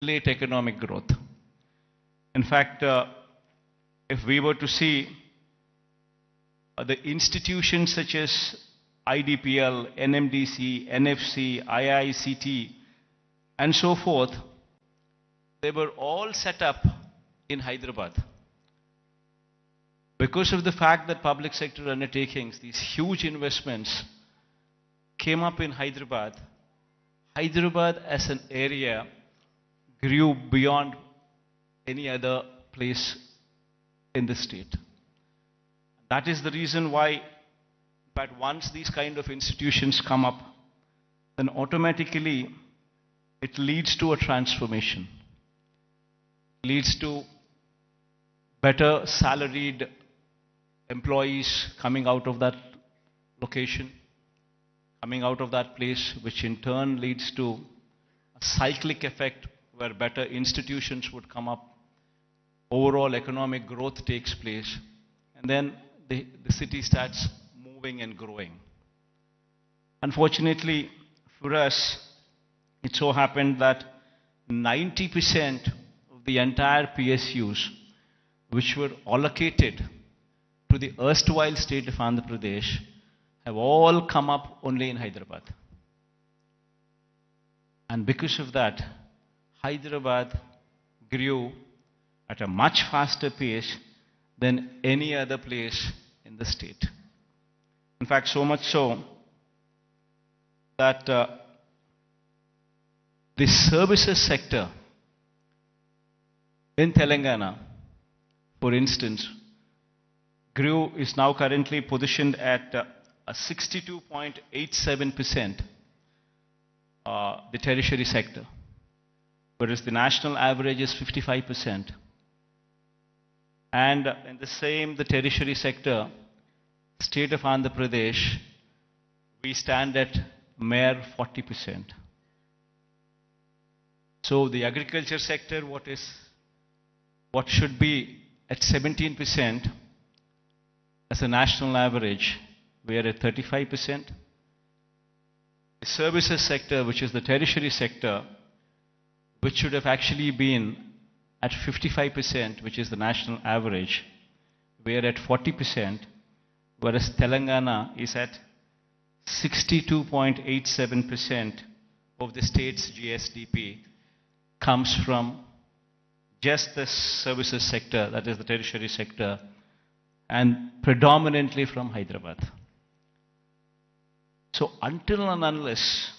late economic growth. In fact, if we were to see the institutions such as IDPL, NMDC, NFC, IICT, and so forth, they were all set up in Hyderabad. Because of the fact that public sector undertakings, these huge investments came up in Hyderabad, Hyderabad as an area grew beyond any other place in the state. That is the reason why, but once these kind of institutions come up, then automatically it leads to a transformation. Leads to better salaried employees coming out of that location, coming out of that place, which in turn leads to a cyclic effect where better institutions would come up, overall economic growth takes place, and then the city starts moving and growing. Unfortunately for us, it so happened that 90% of the entire PSUs which were allocated to the erstwhile state of Andhra Pradesh have all come up only in Hyderabad. And because of that, Hyderabad grew at a much faster pace than any other place in the state. In fact, so much so that the services sector in Telangana, for instance, is now currently positioned at a 62.87%, the tertiary sector, whereas the national average is 55%. And in the tertiary sector, state of Andhra Pradesh, we stand at mere 40%. So the agriculture sector, what should be at 17% as a national average, we are at 35%. The services sector, which is the tertiary sector, which should have actually been at 55%, which is the national average, we are at 40%, whereas Telangana is at 62.87% of the state's GSDP comes from just the services sector, that is the tertiary sector, and predominantly from Hyderabad. So until and unless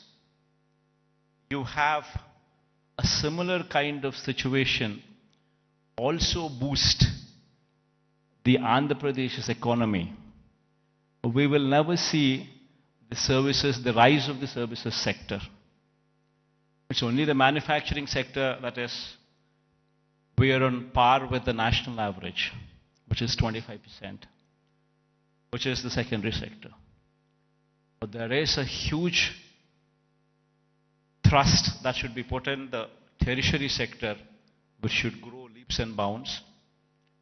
you have a similar kind of situation also boost the Andhra Pradesh's economy, we will never see the rise of the services sector. It's only the manufacturing sector that is, we are on par with the national average, which is 25%, which is the secondary sector. But there is a huge thrust that should be put in the tertiary sector, which should grow leaps and bounds,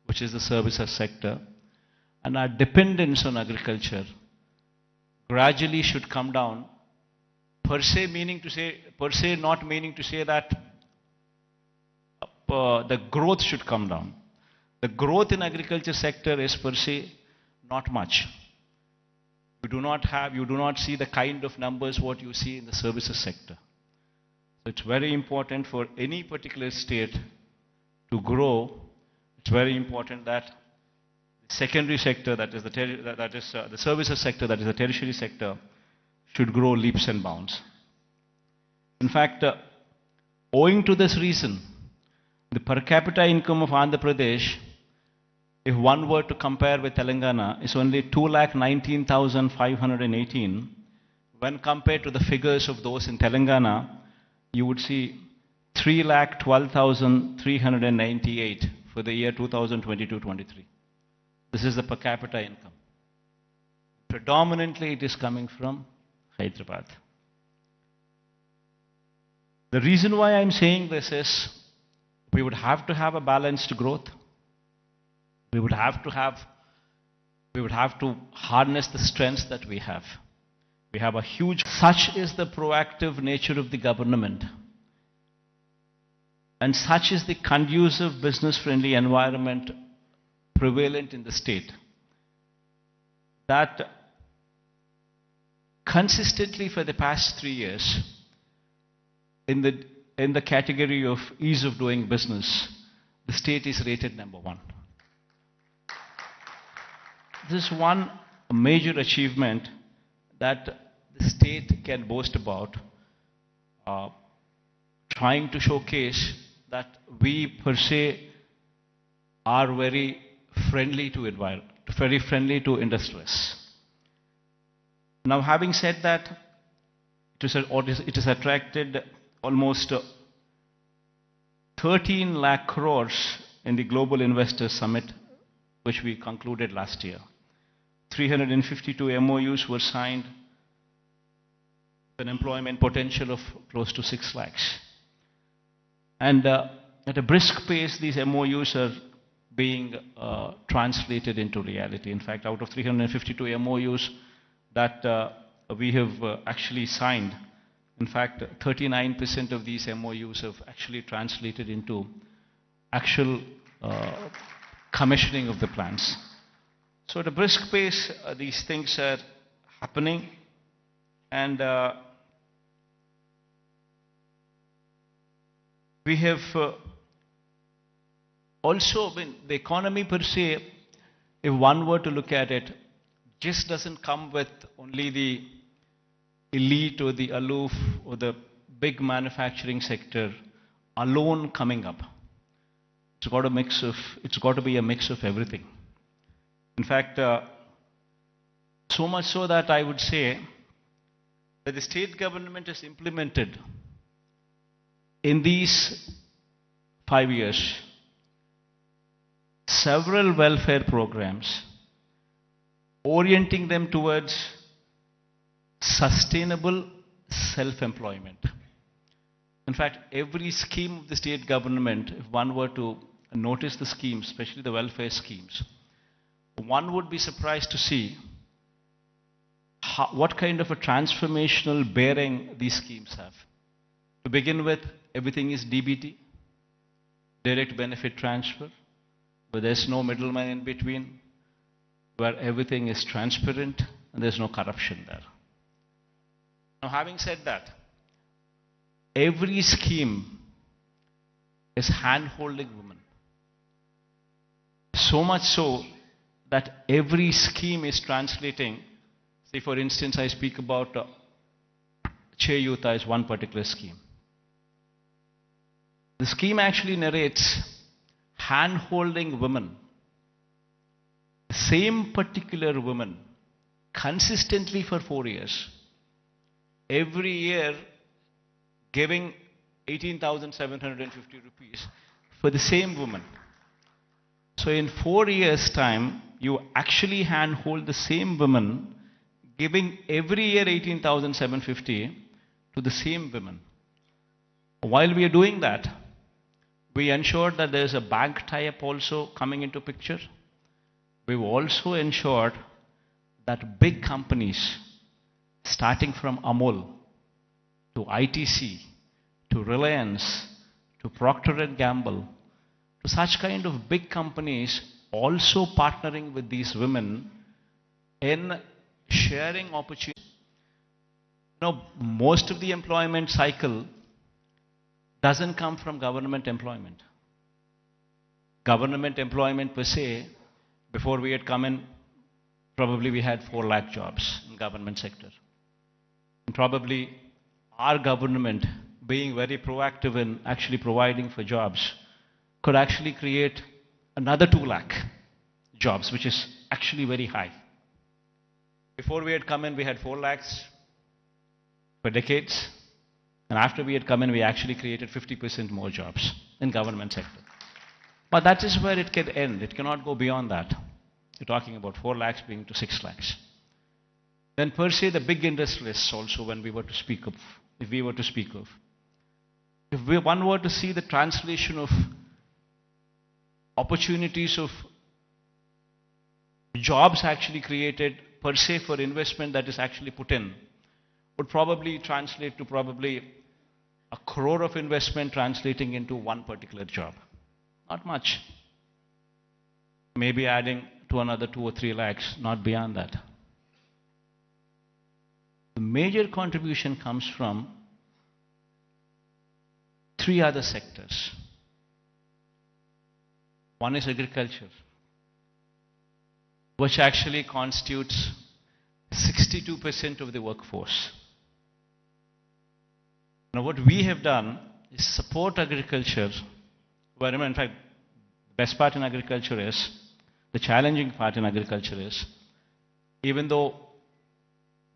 which is the services sector. And our dependence on agriculture gradually should come down, per se not meaning to say that the growth should come down. The growth in agriculture sector is per se not much. You do not see the kind of numbers what you see in the services sector. So it's very important for any particular state to grow. It's very important that the secondary sector, that is the services sector, that is the tertiary sector, should grow leaps and bounds. In fact, owing to this reason, the per capita income of Andhra Pradesh, if one were to compare with Telangana, is only 2,19,518. When compared to the figures of those in Telangana, you would see 3,12,398 for the year 2022-23. This is the per capita income. Predominantly it is coming from Hyderabad. The reason why I'm saying this is we would have to have a balanced growth. We would have to harness the strengths that we have. We have a huge, such is the proactive nature of the government. And such is the conducive business-friendly environment prevalent in the state that consistently for the past 3 years, in the category of ease of doing business, the state is rated number 1. This is one major achievement that the state can boast about, trying to showcase that we per se are very friendly to environment, very friendly to industrialists. Now, having said that, it has attracted almost 13 lakh crores in the Global Investors Summit, which we concluded last year. 352 MOUs were signed, an employment potential of close to 6 lakhs. And at a brisk pace, these MOUs are being translated into reality. In fact, out of 352 MOUs that we have actually signed, in fact, 39% of these MOUs have actually translated into actual commissioning of the plants. So at a brisk pace, these things are happening, and we have also, the economy per se, if one were to look at it, just doesn't come with only the elite or the aloof or the big manufacturing sector alone coming up. It's got to be a mix of everything. In fact, so much so that I would say that the state government has implemented in these 5 years several welfare programs orienting them towards sustainable self-employment. In fact, every scheme of the state government, if one were to notice the schemes, especially the welfare schemes, one would be surprised to see what kind of a transformational bearing these schemes have. To begin with, everything is DBT, direct benefit transfer, where there's no middleman in between, where everything is transparent and there's no corruption there. Now, having said that, every scheme is hand-holding women. So much so that every scheme is translating. Say, for instance, I speak about Cheyuta as one particular scheme. The scheme actually narrates hand-holding women, the same particular woman, consistently for 4 years, every year giving 18,750 rupees for the same woman. So in 4 years' time, you actually handhold the same woman, giving every year 18,750 to the same women. While we are doing that, we ensured that there is a bank tie-up also coming into picture. We've also ensured that big companies, starting from Amul to ITC to Reliance to Procter & Gamble, to such kind of big companies also partnering with these women in sharing opportunities. Now, most of the employment cycle doesn't come from government employment. Government employment per se, before we had come in, probably we had 4 lakh jobs in government sector. And probably our government, being very proactive in actually providing for jobs, could actually create another 2 lakh jobs, which is actually very high. Before we had come in, we had 4 lakhs for decades. And after we had come in, we actually created 50% more jobs in government sector. But that is where it can end. It cannot go beyond that. You're talking about 4 lakhs being to 6 lakhs. Then per se, the big industrialists also, when we were to speak of, if we were to speak of, if one were to see the translation of opportunities of jobs actually created per se for investment that is actually put in, would probably translate to probably a crore of investment translating into one particular job. Not much. Maybe adding to another 2 or 3 lakhs, not beyond that. The major contribution comes from 3 other sectors. One is agriculture, which actually constitutes 62% of the workforce. Now, what we have done is support agriculture, where, in fact, the best part in agriculture is, the challenging part in agriculture is, even though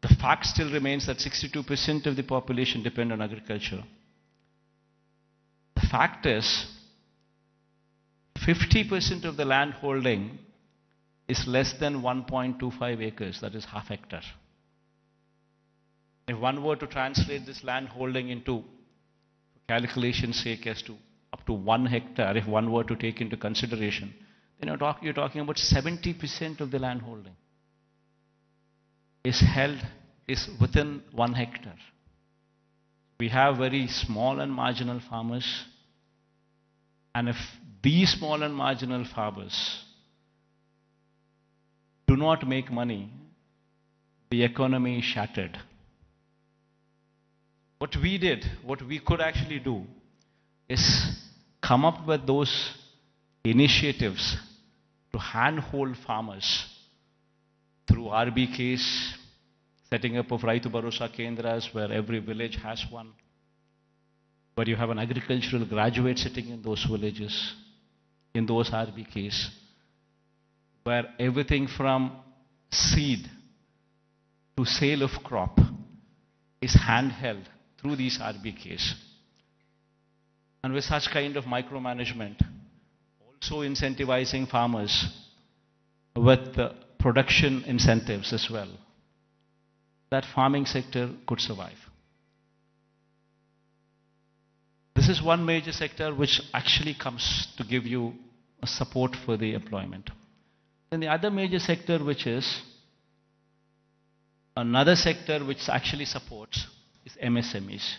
the fact still remains that 62% of the population depend on agriculture, the fact is 50% of the land holding is less than 1.25 acres, that is half hectare. If one were to translate this land holding into, for calculation's sake, as to up to 1 hectare, if one were to take into consideration, then you're talking about 70% of the land holding is within 1 hectare. We have very small and marginal farmers, and if these small and marginal farmers do not make money, the economy is shattered. What we did, what we could actually do, is come up with those initiatives to handhold farmers through RBKs, setting up of Raitu Bharosa Kendras, where every village has one, where you have an agricultural graduate sitting in those villages, in those RBKs, where everything from seed to sale of crop is handheld through these RBKs. And with such kind of micromanagement, also incentivizing farmers with production incentives as well, that farming sector could survive. This is one major sector which actually comes to give you a support for the employment. Then the other major sector, which is another sector which actually supports, is MSMEs.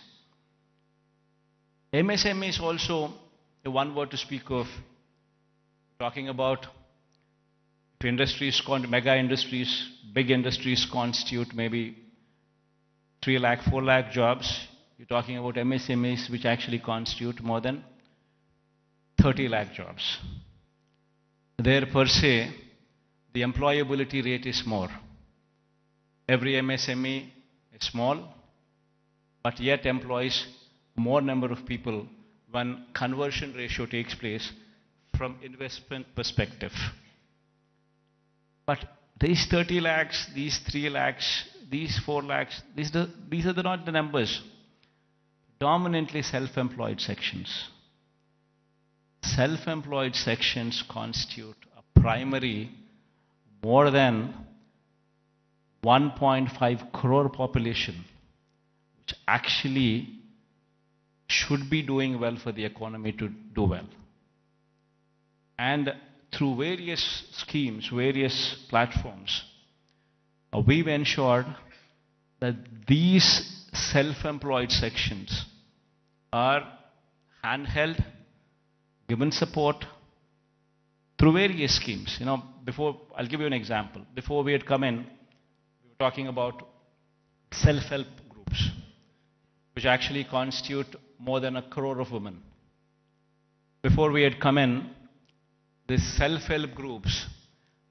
MSMEs also, if one were to speak of, talking about if industries, mega industries, big industries constitute maybe 3 lakh, 4 lakh jobs, you're talking about MSMEs which actually constitute more than 30 lakh jobs. There per se, the employability rate is more. Every MSME is small, but yet employs more number of people when conversion ratio takes place from investment perspective. But these 30 lakhs, these 3 lakhs, these 4 lakhs, these are not the numbers. Dominantly self-employed sections. Self-employed sections constitute a primary more than 1.5 crore population, which actually should be doing well for the economy to do well. And through various schemes, various platforms, we've ensured that these self-employed sections are handheld, given support through various schemes. You know, before, I'll give you an example. Before we had come in, we were talking about self-help groups, which actually constitute more than 1 crore of women. Before we had come in, these self-help groups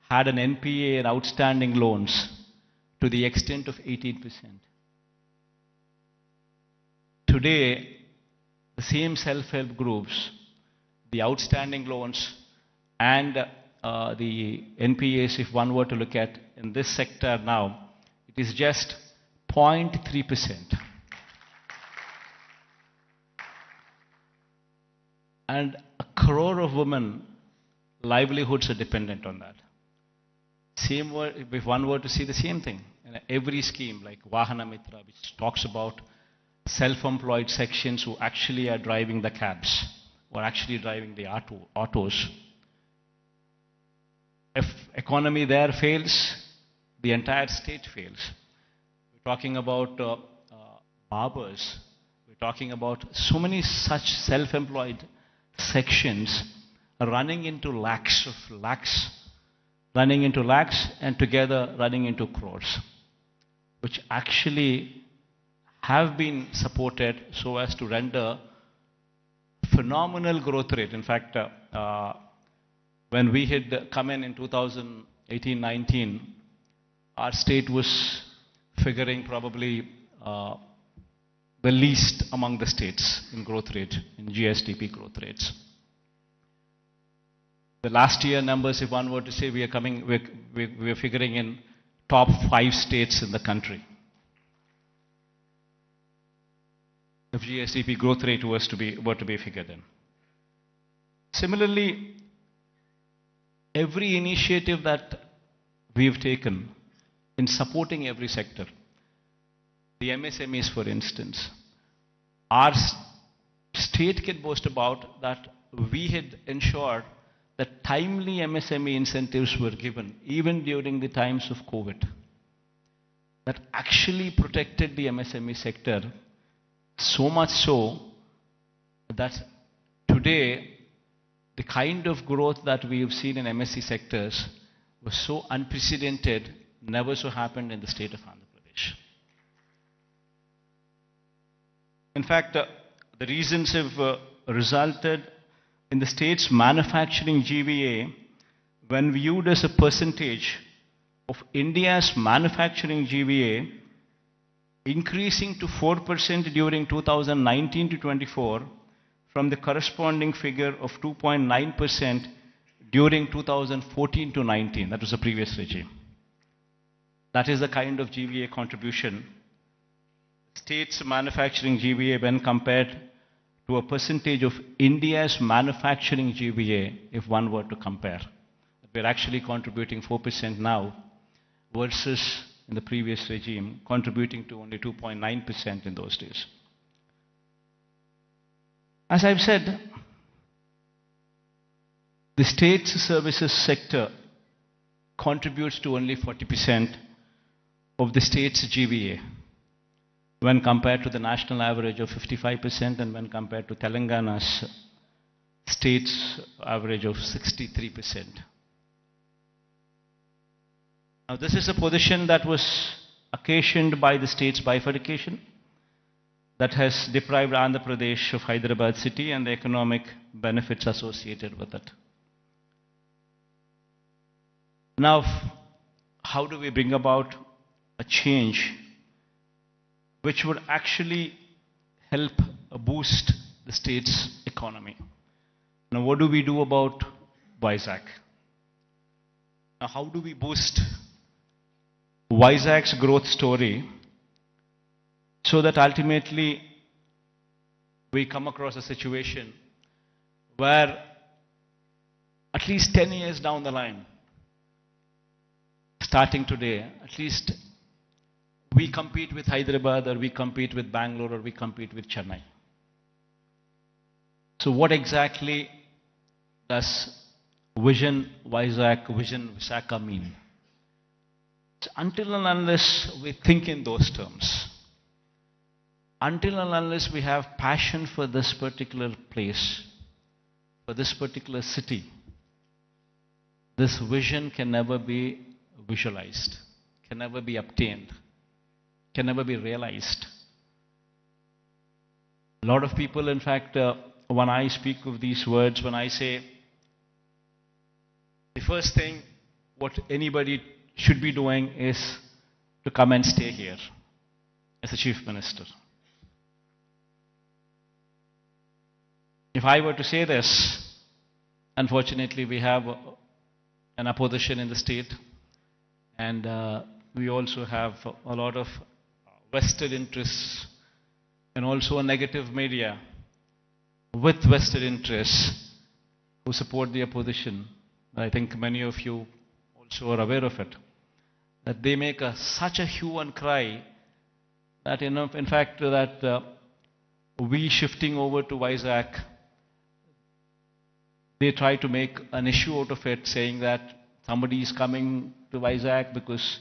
had an NPA and outstanding loans to the extent of 18%. Today, the same self-help groups, the outstanding loans and the NPAs, if one were to look at in this sector now, it is just 0.3%. And 1 crore of women livelihoods are dependent on that. Same word, if one were to see the same thing, in every scheme like Vahana Mitra, which talks about self-employed sections who actually are driving the cabs, or actually driving the autos. If economy there fails, the entire state fails. We're talking about barbers, we're talking about so many such self-employed sections are running into lakhs of lakhs, running into lakhs and together running into crores, which actually have been supported so as to render phenomenal growth rate. In fact, when we had come in 2018-19, our state was figuring probably the least among the states in growth rate, in GSDP growth rates. The last year numbers, if one were to say, we are figuring in top 5 states in the country. If GSDP growth rate were to be figured in. Similarly, every initiative that we've taken in supporting every sector, the MSMEs for instance, our state can boast about that we had ensured that timely MSME incentives were given even during the times of COVID. That actually protected the MSME sector, so much so that today the kind of growth that we have seen in MSE sectors was so unprecedented, never so happened in the state of Andhra Pradesh. In fact, the reasons have resulted in the state's manufacturing GVA, when viewed as a percentage of India's manufacturing GVA, increasing to 4% during 2019 to 24 from the corresponding figure of 2.9% during 2014 to 19. That was the previous regime. That is the kind of GVA contribution. State's manufacturing GVA when compared to a percentage of India's manufacturing GVA, if one were to compare. We're actually contributing 4% now versus in the previous regime, contributing to only 2.9% in those days. As I've said, the state's services sector contributes to only 40% of the state's GVA when compared to the national average of 55% and when compared to Telangana's state's average of 63%. Now, this is a position that was occasioned by the state's bifurcation that has deprived Andhra Pradesh of Hyderabad city and the economic benefits associated with it. Now, how do we bring about a change which would actually help boost the state's economy? Now, what do we do about Vizag? Now, how do we boost Vizag's growth story so that ultimately we come across a situation where at least 10 years down the line, starting today, at least we compete with Hyderabad or we compete with Bangalore or we compete with Chennai. So what exactly does Vision Vizag, Vision Visakha mean? Until and unless we think in those terms, until and unless we have passion for this particular place, for this particular city, this vision can never be visualized, can never be obtained, can never be realized. A lot of people, in fact, when I speak of these words, when I say the first thing what anybody should be doing is to come and stay here as a chief minister. If I were to say this, unfortunately we have an opposition in the state, and we also have a lot of vested interests and also a negative media with vested interests who support the opposition. I think many of you also are aware of it, that they make such a hue and cry that, in fact, that we shifting over to Vizag, they try to make an issue out of it, saying that somebody is coming to Vizag because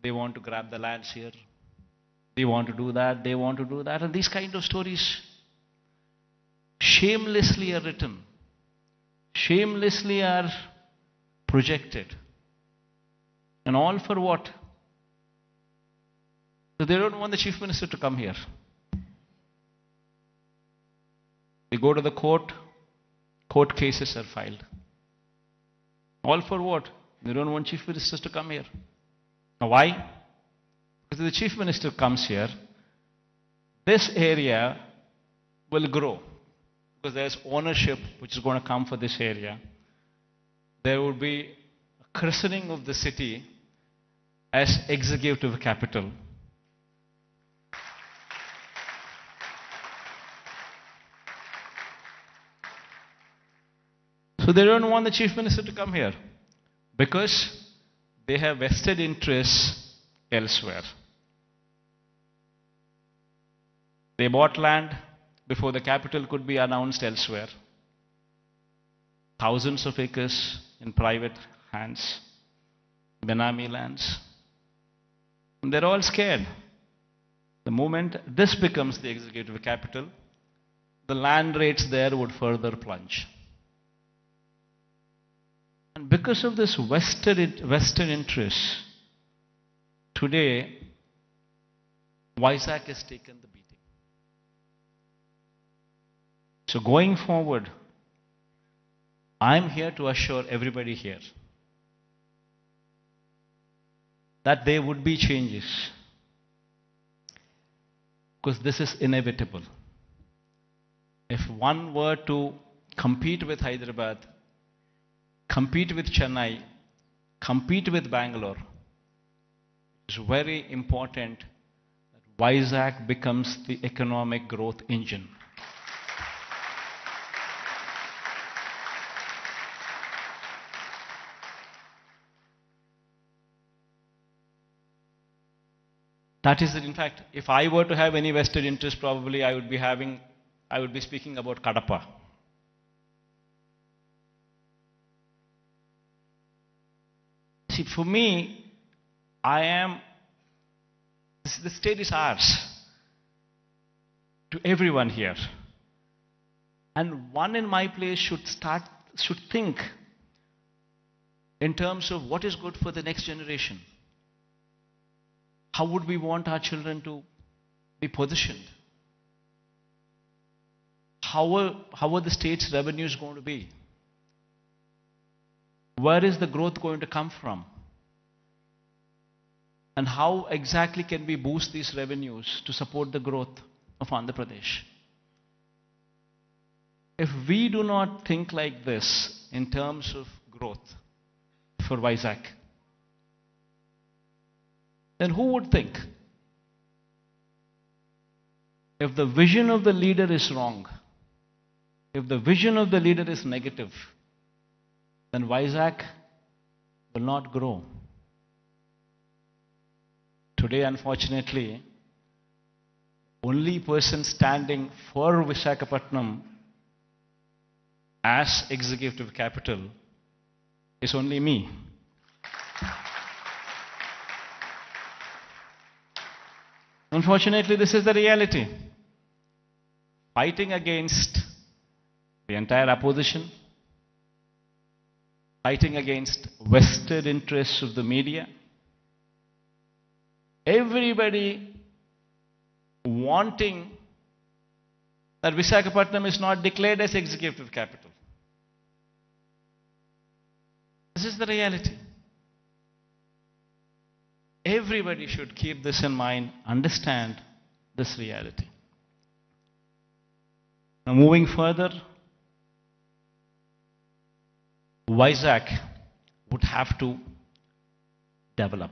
they want to grab the lands here. They want to do that, they want to do that. And these kind of stories shamelessly are written, shamelessly are projected. And all for what? So they don't want the chief minister to come here. They go to the court cases are filed. All for what? They don't want chief ministers to come here. Now why? Because if the chief minister comes here, this area will grow. Because there's ownership which is going to come for this area. There will be a christening of the city as executive capital. So they don't want the chief minister to come here because they have vested interests elsewhere. They bought land before the capital could be announced elsewhere. Thousands of acres in private hands, Benami lands. And they're all scared. The moment this becomes the executive capital, the land rates there would further plunge. And because of this vested interest, today, Vizag has taken the beating. So going forward, I'm here to assure everybody here that there would be changes. Because this is inevitable. If one were to compete with Hyderabad, compete with Chennai, compete with Bangalore, it's very important that Vizag becomes the economic growth engine. That is it. In fact, if I were to have any vested interest, probably I would be speaking about Kadapa. See, for me, the state is ours, to everyone here. And one in my place should think in terms of what is good for the next generation. How would we want our children to be positioned? How are the state's revenues going to be? Where is the growth going to come from? And how exactly can we boost these revenues to support the growth of Andhra Pradesh? If we do not think like this in terms of growth for Vizag, then who would think? If the vision of the leader is wrong, if the vision of the leader is negative, then Vizag will not grow. Today, unfortunately, only person standing for Visakhapatnam as executive capital is only me. Unfortunately, this is the reality. Fighting against the entire opposition, fighting against vested interests of the media, everybody wanting that Visakhapatnam is not declared as executive capital. This is the reality. Everybody should keep this in mind, understand this reality. Now moving further, Vizag would have to develop.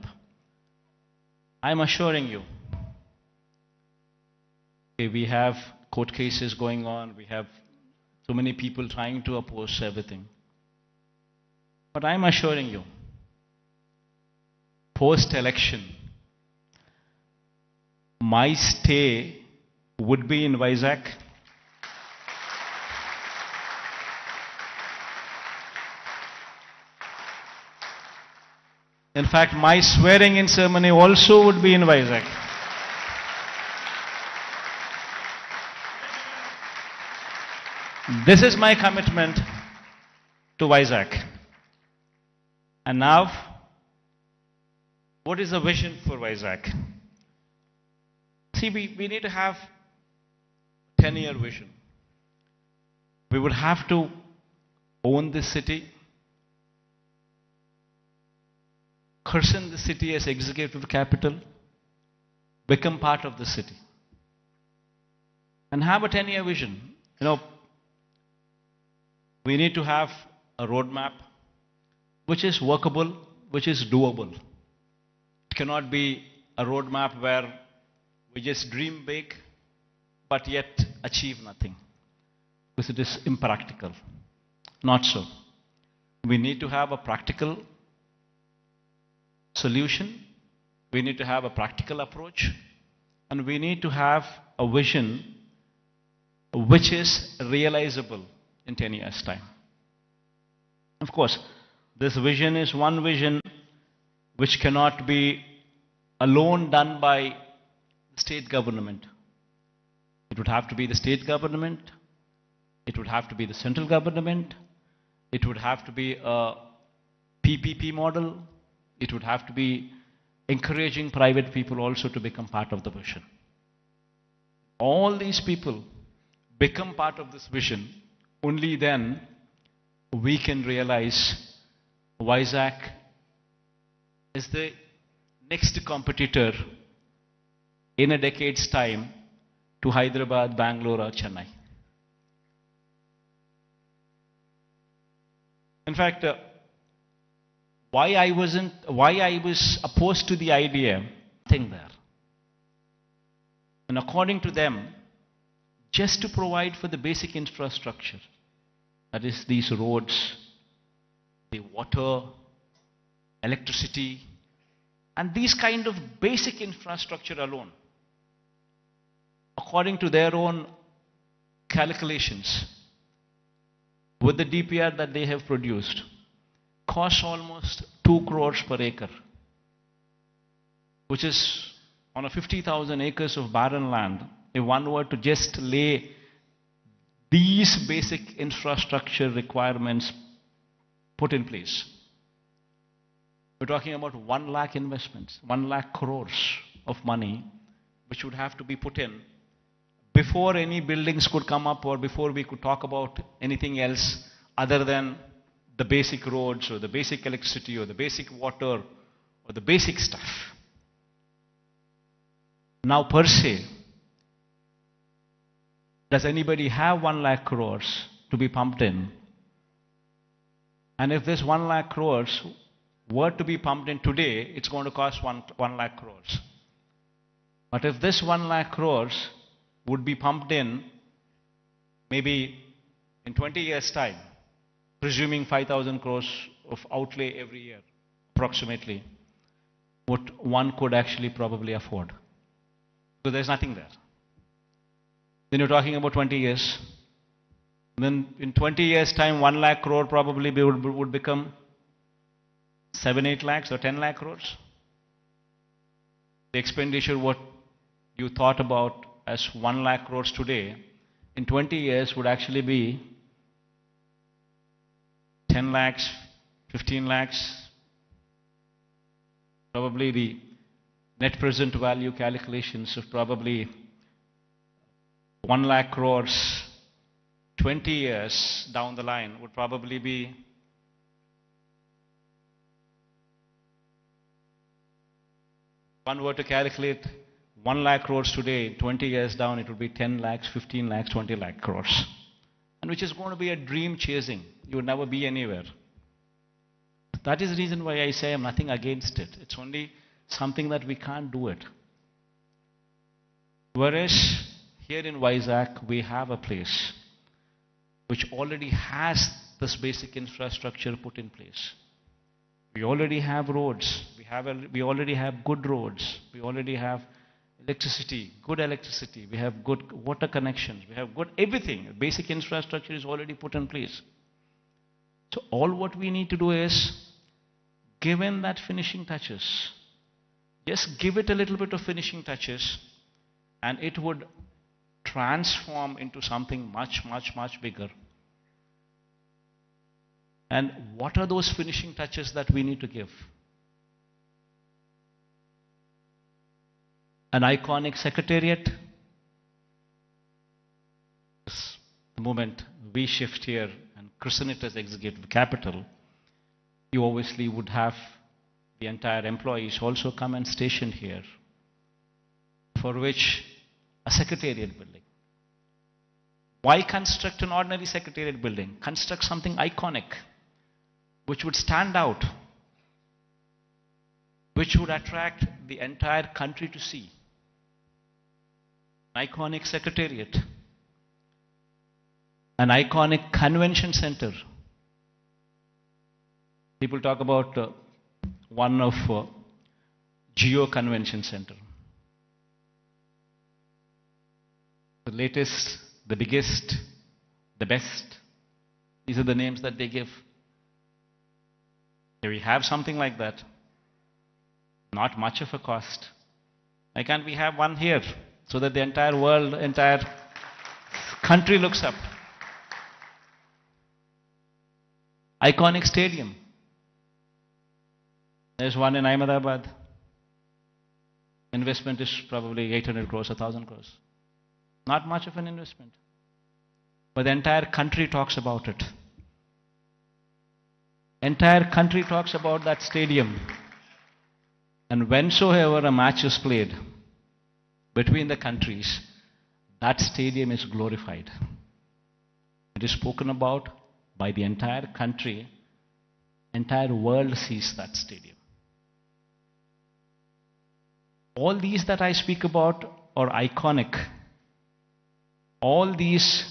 I'm assuring you, we have court cases going on, we have so many people trying to oppose everything. But I'm assuring you, post-election, my stay would be in Vizag. In fact, my swearing-in ceremony also would be in Vizag. This is my commitment to Vizag. And now, what is the vision for Vizag? See, we need to have 10-year vision. We would have to own this city, christen the city as executive capital, become part of the city, and have a 10-year vision. We need to have a roadmap which is workable, which is doable. It cannot be a roadmap where we just dream big, but yet achieve nothing, because it is impractical. Not so. We need to have a practical solution, we need to have a practical approach, and we need to have a vision which is realizable in 10 years' time. Of course, this vision is one vision which cannot be alone done by the state government. It would have to be the state government, it would have to be the central government, it would have to be a PPP model, it would have to be encouraging private people also to become part of the vision. All these people become part of this vision, only then we can realize Vizag is the next competitor in a decade's time to Hyderabad, Bangalore or Chennai. In fact, why I was opposed to the idea, thing there. And according to them, just to provide for the basic infrastructure, that is these roads, the water, electricity, and these kind of basic infrastructure alone, according to their own calculations, with the DPR that they have produced, costs almost 2 crores per acre, which is on a 50,000 acres of barren land. If one were to just lay these basic infrastructure requirements put in place, we're talking about 1 lakh investments, 1 lakh crores of money, which would have to be put in before any buildings could come up, or before we could talk about anything else other than the basic roads or the basic electricity or the basic water or the basic stuff. Now per se, does anybody have 1 lakh crores to be pumped in? And if this 1 lakh crores were to be pumped in today, it's going to cost 1 lakh crores. But if this 1 lakh crores would be pumped in maybe in 20 years' time, presuming 5,000 crores of outlay every year, approximately, what one could actually probably afford. So there's nothing there. Then you're talking about 20 years. Then in 20 years' time, 1 lakh crore probably would become 7, 8 lakhs or 10 lakh crores. The expenditure, what you thought about as 1 lakh crores today, in 20 years would actually be 10 lakhs, 15 lakhs. Probably the net present value calculations of probably 1 lakh crores 20 years down the line would probably be one were to calculate 1 lakh crores today, 20 years down it would be 10 lakhs, 15 lakhs, 20 lakh crores. And which is going to be a dream chasing. You would never be anywhere. That is the reason why I say I'm nothing against it. It's only something that we can't do it. Whereas here in Vizag, we have a place which already has this basic infrastructure put in place. We already have roads. We already have good roads. We already have electricity, good electricity. We have good water connections. We have good everything. Basic infrastructure is already put in place. So all what we need to do is give in that finishing touches. Just give it a little bit of finishing touches, and it would transform into something much, much, much bigger And what are those finishing touches that we need to give? An iconic secretariat. The moment we shift here and christen it as executive capital, you obviously would have the entire employees also come and station here, for which a secretariat building. Why construct an ordinary secretariat building? Construct something iconic, which would stand out, which would attract the entire country to see. An iconic secretariat, an iconic convention center. People talk about one of Geo Convention Center. The latest, the biggest, the best. These are the names that they give. Here we have something like that. Not much of a cost. Why can't we have one here so that the entire world, entire country looks up? Iconic stadium. There's one in Ahmedabad. Investment is probably 800 crores, 1,000 crores. Not much of an investment. But the entire country talks about it. Entire country talks about that stadium. And whensoever a match is played between the countries, that stadium is glorified. It is spoken about by the entire country. Entire world sees that stadium. All these that I speak about are iconic. All these,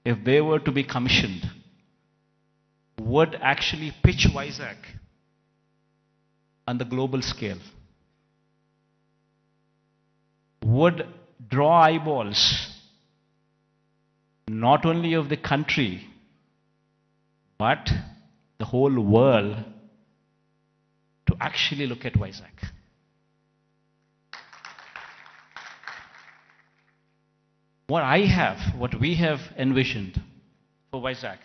if they were to be commissioned, would actually pitch Vizag on the global scale. Would draw eyeballs, not only of the country, but the whole world, to actually look at Vizag. What we have envisioned for Vizag,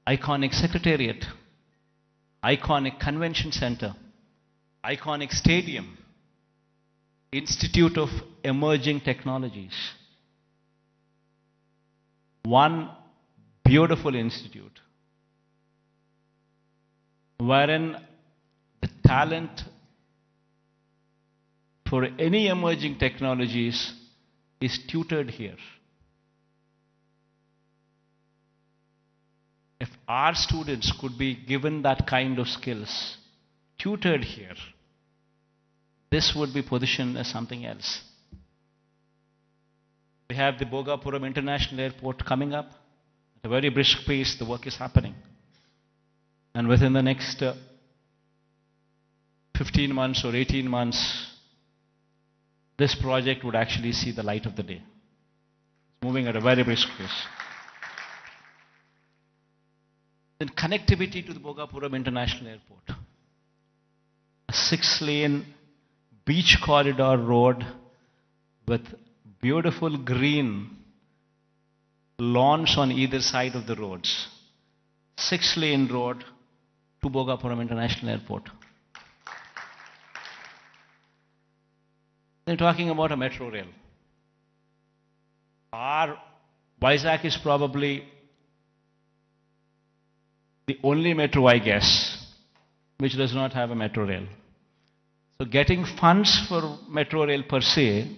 iconic secretariat, iconic convention center, iconic stadium, Institute of Emerging Technologies. One beautiful institute wherein the talent for any emerging technologies is tutored here. If our students could be given that kind of skills, tutored here, this would be positioned as something else. We have the Bhogapuram International Airport coming up. At a very brisk pace, the work is happening. And within the next 15 months or 18 months, this project would actually see the light of the day. It's moving at a very brisk pace. Then connectivity to the Bhogapuram International Airport. A 6-lane beach corridor road with beautiful green lawns on either side of the roads. 6-lane road to Bhogapuram International Airport. They're talking about a metro rail. Our Vizag is probably the only metro, I guess, which does not have a metro rail. So getting funds for metro rail per se,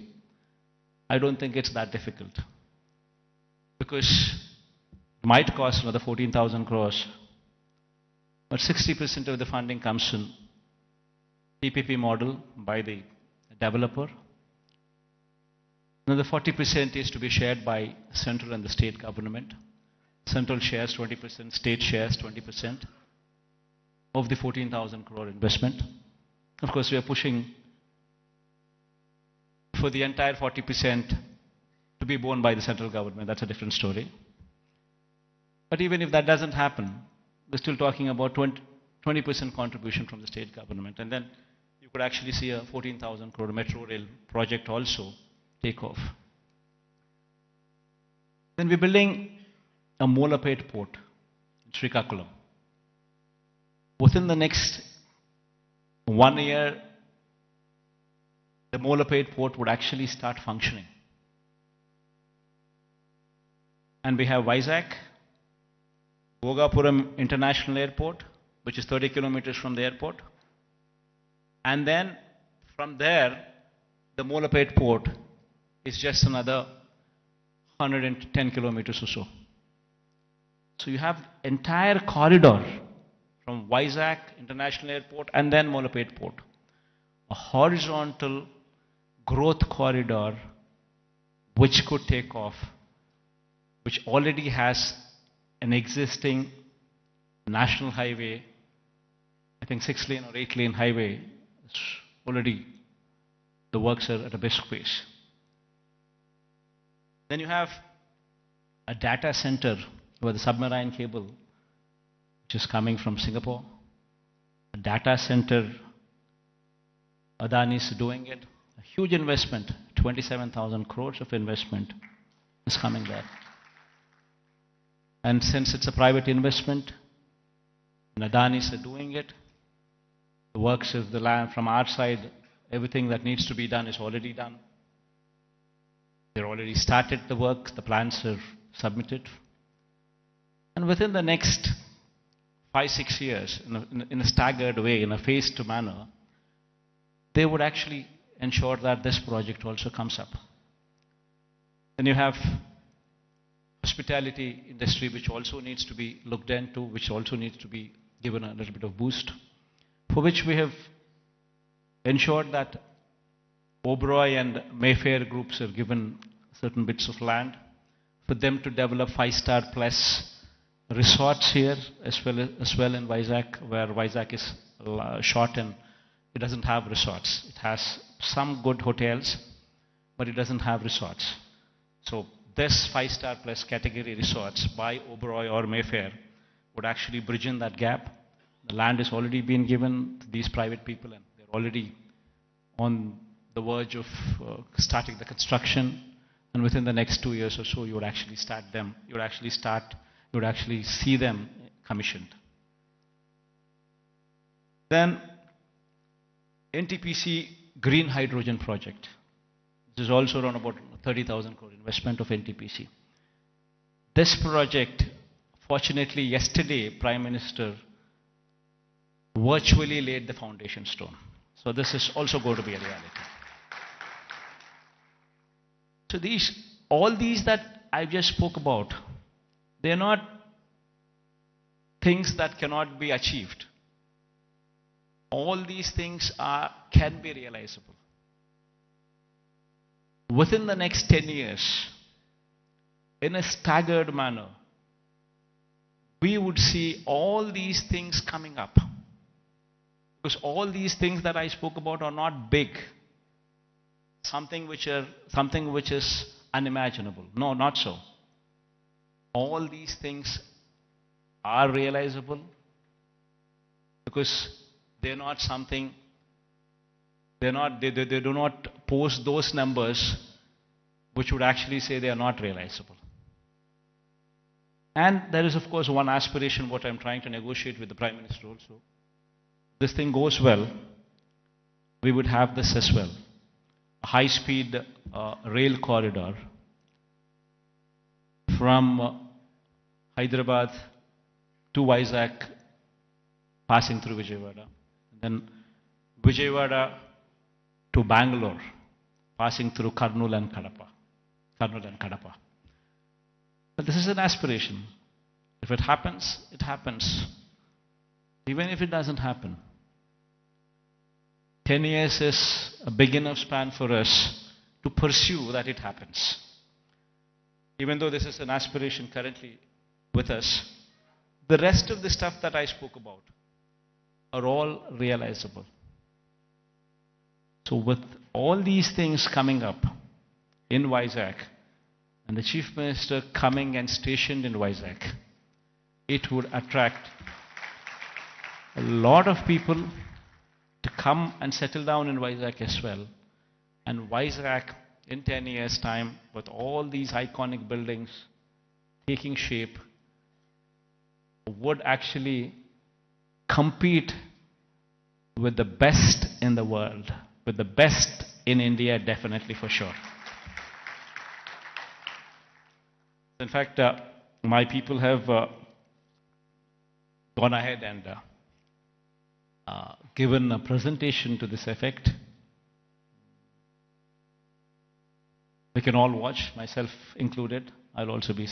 I don't think it's that difficult. Because it might cost another 14,000 crores. But 60% of the funding comes in PPP model by the developer. Another 40% is to be shared by central and the state government. Central shares 20%, state shares 20% of the 14,000 crore investment. Of course, we are pushing for the entire 40% to be borne by the central government. That's a different story. But even if that doesn't happen, we're still talking about 20% contribution from the state government. And then you could actually see a 14,000 crore metro rail project also take off. Then we're building a Molapet port in Srikakulam. Within the next 1 year, the Molarpet port would actually start functioning. And we have Vizag, Bhogapuram International Airport, which is 30 kilometers from the airport. And then from there, the Molarpet port is just another 110 kilometers or so. So you have entire corridor from Vizag International Airport and then Molarpet port. A horizontal growth corridor which could take off, which already has an existing national highway, I think 6-lane or 8-lane highway. It's already, the works are at a brisk pace. Then you have a data center with a submarine cable which is coming from Singapore. A data center, Adani is doing it. A huge investment, 27,000 crores of investment is coming there. And since it's a private investment, and Adani is doing it, the works of the land from our side, everything that needs to be done is already done. They've already started the work, the plans are submitted. And within the next 5-6 years, in a staggered way, in a phased manner, they would actually ensure that this project also comes up. Then you have hospitality industry, which also needs to be looked into, which also needs to be given a little bit of boost, for which we have ensured that Oberoi and Mayfair groups have given certain bits of land for them to develop 5-star plus resorts here as well in Vizag, where Vizag is short and it doesn't have resorts. It has some good hotels, but it doesn't have resorts. So this 5-star plus category resorts by Oberoi or Mayfair would actually bridge in that gap. The land has already been given to these private people and they're already on the verge of starting the construction. And within the next 2 years or so, you would actually start them. You would actually see them commissioned. Then NTPC Green Hydrogen Project. This is also around about 30,000 crore investment of NTPC. This project, fortunately, yesterday, Prime Minister virtually laid the foundation stone. So this is also going to be a reality. So all these that I just spoke about, they're not things that cannot be achieved. All these things can be realizable. Within the next 10 years, in a staggered manner, we would see all these things coming up. Because all these things that I spoke about are not big. Something which is unimaginable. No, not so. All these things are realizable because they're not something, they do not pose those numbers which would actually say they are not realizable. And there is, of course, one aspiration what I'm trying to negotiate with the Prime Minister also. This thing goes well, we would have this as well. A high-speed rail corridor from Hyderabad to Vizag, passing through Vijayawada. Then Vijayawada to Bangalore, passing through Kurnool and Kadapa. But this is an aspiration. If it happens, it happens. Even if it doesn't happen, 10 years is a big enough span for us to pursue that it happens. Even though this is an aspiration currently with us, the rest of the stuff that I spoke about are all realizable. So with all these things coming up in Vizag, and the Chief Minister coming and stationed in Vizag, it would attract a lot of people to come and settle down in Vizag as well. And Vizag, in 10 years' time, with all these iconic buildings taking shape, would actually compete with the best in the world, with the best in India, definitely for sure. In fact, my people have gone ahead and given a presentation to this effect. We can all watch, myself included. I'll also be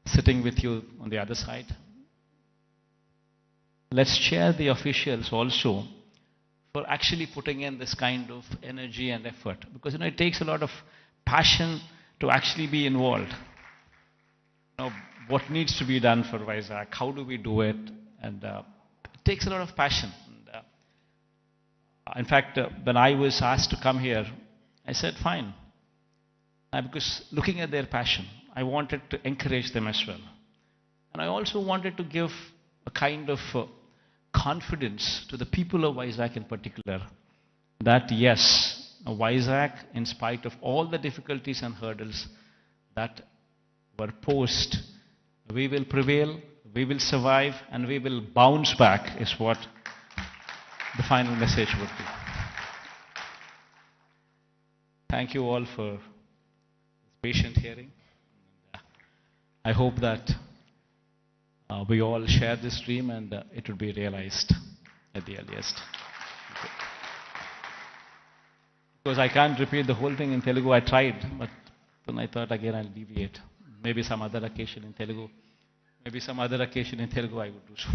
sitting with you on the other side. Let's share the officials also for actually putting in this kind of energy and effort. Because it takes a lot of passion to actually be involved. What needs to be done for Vizag? How do we do it? And it takes a lot of passion. And, in fact, when I was asked to come here, I said, fine. Because looking at their passion, I wanted to encourage them as well. And I also wanted to give a kind of confidence to the people of Vizag in particular, that yes, Vizag, in spite of all the difficulties and hurdles that were posed, we will prevail, we will survive, and we will bounce back, is what the final message would be. Thank you all for patient hearing. I hope that we all share this dream and it will be realized at the earliest. Because I can't repeat the whole thing in Telugu. I tried, but then I thought again I'll deviate. Maybe some other occasion in Telugu. Maybe some other occasion in Telugu I would do so.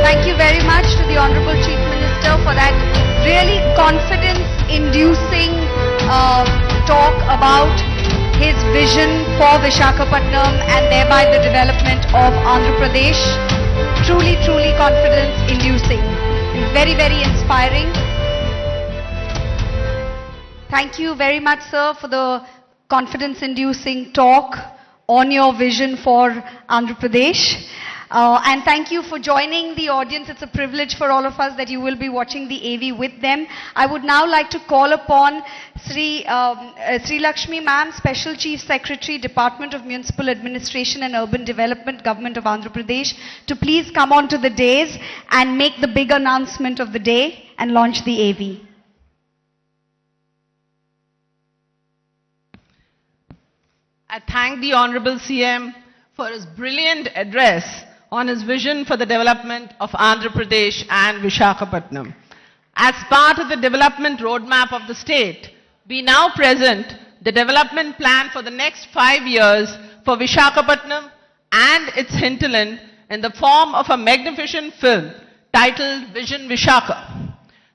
Thank you very much to the Honorable Chief Minister for that really confidence-inducing talk about his vision for Visakhapatnam and thereby the development of Andhra Pradesh. Truly, truly confidence-inducing. Very, very inspiring. Thank you very much, sir, for the confidence-inducing talk on your vision for Andhra Pradesh. And thank you for joining the audience. It's a privilege for all of us that you will be watching the AV with them. I would now like to call upon Sri Lakshmi ma'am, Special Chief Secretary, Department of Municipal Administration and Urban Development, Government of Andhra Pradesh, to please come on to the dais and make the big announcement of the day and launch the AV. I thank the Honorable CM for his brilliant address on his vision for the development of Andhra Pradesh and Visakhapatnam. As part of the development roadmap of the state, we now present the development plan for the next 5 years for Visakhapatnam and its hinterland in the form of a magnificent film titled Vision Visakha.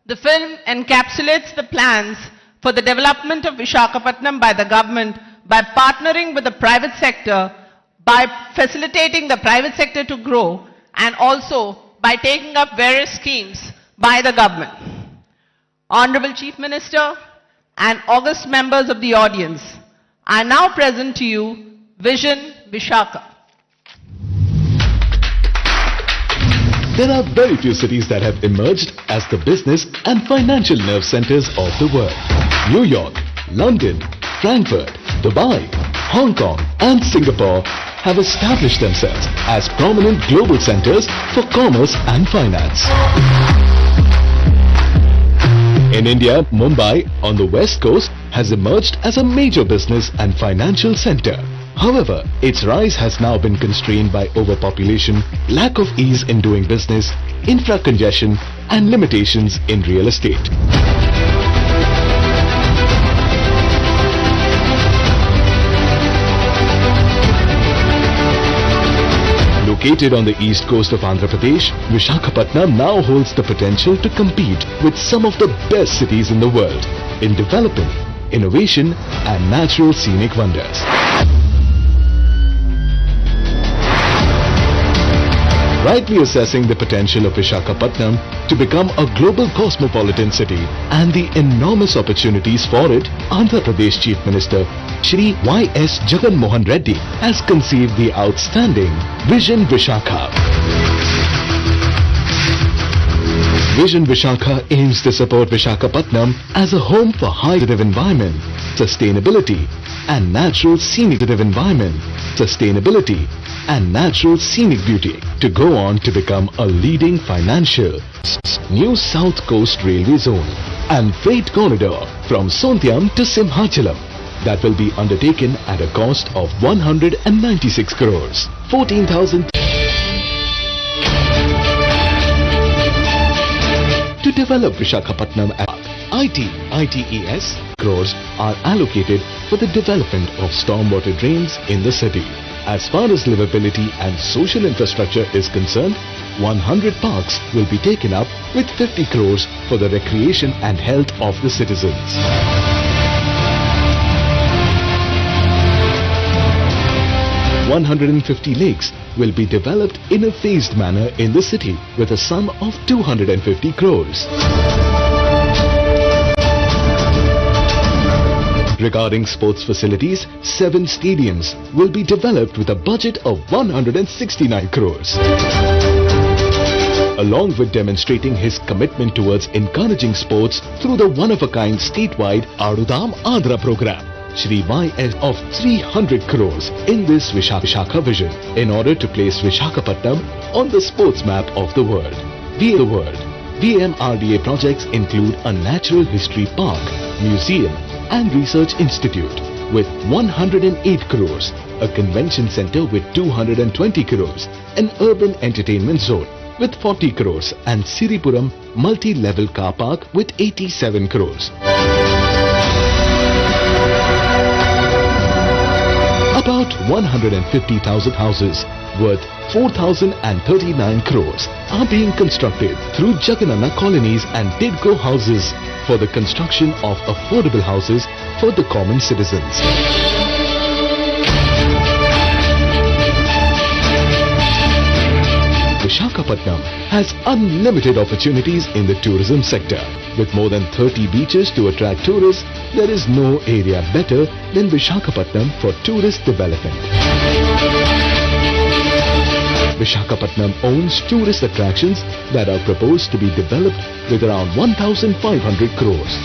The film encapsulates the plans for the development of Visakhapatnam by the government by partnering with the private sector, by facilitating the private sector to grow, and also by taking up various schemes by the government. Honorable Chief Minister and august members of the audience, I now present to you Vision Visakha. There are very few cities that have emerged as the business and financial nerve centers of the world. New York, London, Frankfurt, Dubai, Hong Kong and Singapore have established themselves as prominent global centers for commerce and finance. In India, Mumbai on the west coast has emerged as a major business and financial center. However, its rise has now been constrained by overpopulation, lack of ease in doing business, infra congestion and limitations in real estate. Located on the east coast of Andhra Pradesh, Visakhapatnam now holds the potential to compete with some of the best cities in the world in developing, innovation and natural scenic wonders. Rightly assessing the potential of Visakhapatnam to become a global cosmopolitan city and the enormous opportunities for it, Andhra Pradesh Chief Minister Shri Y.S. Jagan Mohan Reddy has conceived the outstanding Vision Visakha. Vision Vishakha aims to support Vishakhapatnam as a home for high-positive environment, sustainability and natural scenic environment, sustainability and natural scenic beauty to go on to become a leading financial new South Coast Railway Zone and freight corridor from Sontiam to Simhachalam that will be undertaken at a cost of 196 crores, 14,000 to develop Vishakhapatnam. ITES crores are allocated for the development of stormwater drains in the city. As far as livability and social infrastructure is concerned, 100 parks will be taken up with 50 crores for the recreation and health of the citizens. 150 lakes will be developed in a phased manner in the city with a sum of 250 crores. Regarding sports facilities, 7 stadiums will be developed with a budget of 169 crores. Along with demonstrating his commitment towards encouraging sports through the one-of-a-kind statewide Adudam Andhra program, Shri Y.S. of 300 crores in this Vishakha vision in order to place Vishakhapatnam on the sports map of the world. VMRDA projects include a natural history park, museum and research institute with 108 crores, a convention center with 220 crores, an urban entertainment zone with 40 crores and Siripuram multi-level car park with 87 crores. About 150,000 houses worth 4,039 crores are being constructed through Jagannath colonies and Tidco houses for the construction of affordable houses for the common citizens. Vishakhapatnam has unlimited opportunities in the tourism sector. With more than 30 beaches to attract tourists, there is no area better than Vishakhapatnam for tourist development. Vishakhapatnam owns tourist attractions that are proposed to be developed with around 1,500 crores.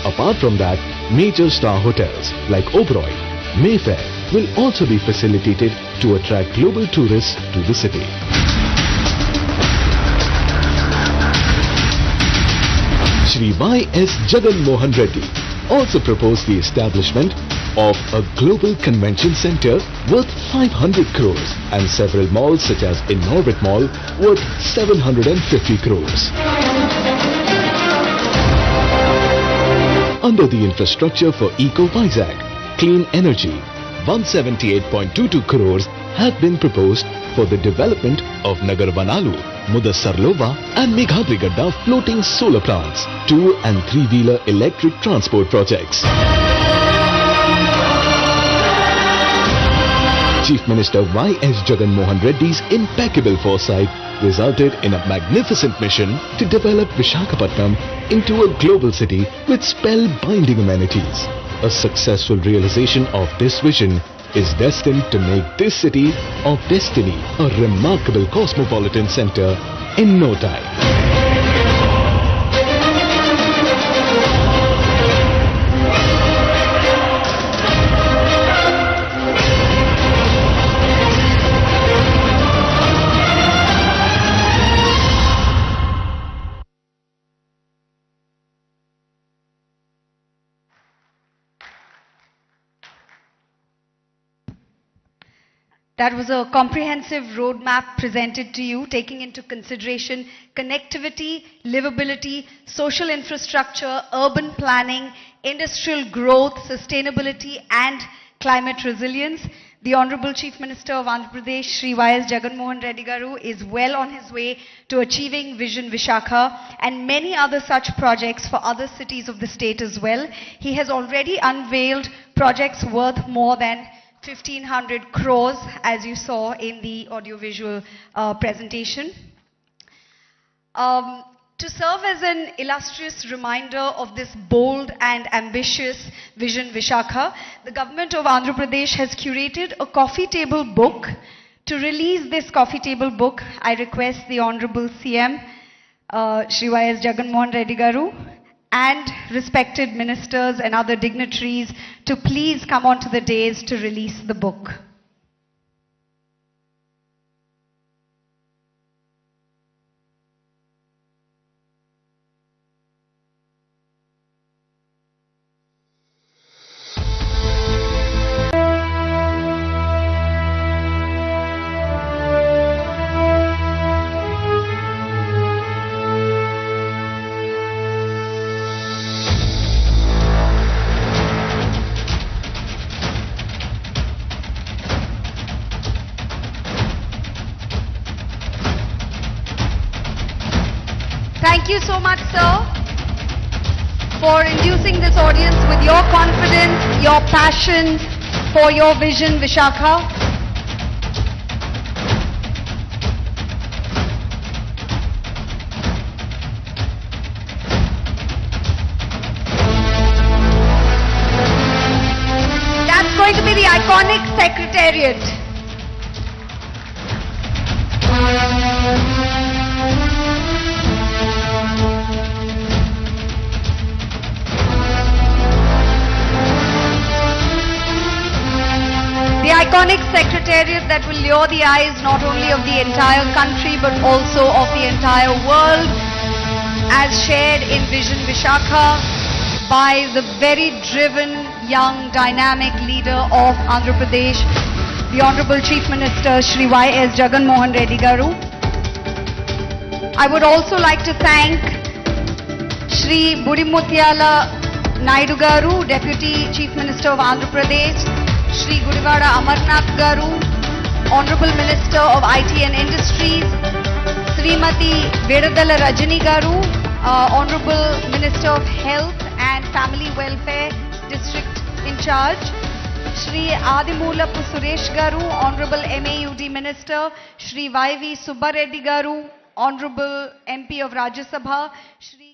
Apart from that, major star hotels like Oberoi, Mayfair will also be facilitated to attract global tourists to the city. Shri Y.S. Jagan Mohan Reddy also proposed the establishment of a global convention center worth 500 crores and several malls such as Inorbit Mall worth 750 crores. Under the infrastructure for Eco Vizag, clean energy, 178.22 crores have been proposed for the development of Nagar Banalu, Mudassarlova and Meghadrigadda floating solar plants, 2- and 3-wheeler electric transport projects. Chief Minister Y.S. Jagan Mohan Reddy's impeccable foresight resulted in a magnificent mission to develop Vishakhapatnam into a global city with spellbinding amenities. A successful realization of this vision is destined to make this city of destiny a remarkable cosmopolitan center in no time. That was a comprehensive roadmap presented to you, taking into consideration connectivity, livability, social infrastructure, urban planning, industrial growth, sustainability and climate resilience. The Honorable Chief Minister of Andhra Pradesh, Shri Y.S. Jagan Mohan Reddy Garu, is well on his way to achieving Vision Vishakha and many other such projects for other cities of the state as well. He has already unveiled projects worth more than 1,500 crores, as you saw in the audiovisual presentation. To serve as an illustrious reminder of this bold and ambitious Vision Vishakha, the government of Andhra Pradesh has curated a coffee table book. To release this coffee table book, I request the Honorable CM Shri Y.S. Jagan Mohan Reddy Garu, and respected ministers and other dignitaries to please come onto the dais to release the book. Thank you so much, sir, for inducing this audience with your confidence, your passion for your vision, Vishakha. That's going to be the iconic secretariat. The iconic secretariat that will lure the eyes not only of the entire country but also of the entire world, as shared in Vision Vishakha by the very driven, young, dynamic leader of Andhra Pradesh, the Honorable Chief Minister Shri Y.S. Jagan Mohan Reddy Garu. I would also like to thank Shri Budimuttiala Naidu Garu, Deputy Chief Minister of Andhra Pradesh, Shri Gudivada Amarnath Garu, Honorable Minister of IT and Industries, Srimati Vedadala Rajani Garu, Honorable Minister of Health and Family Welfare District in charge, Shri Adimulapu Suresh Garu, Honorable MAUD Minister, Shri Y.V. Subba Reddy Garu, Honorable MP of Rajya Sabha, Shri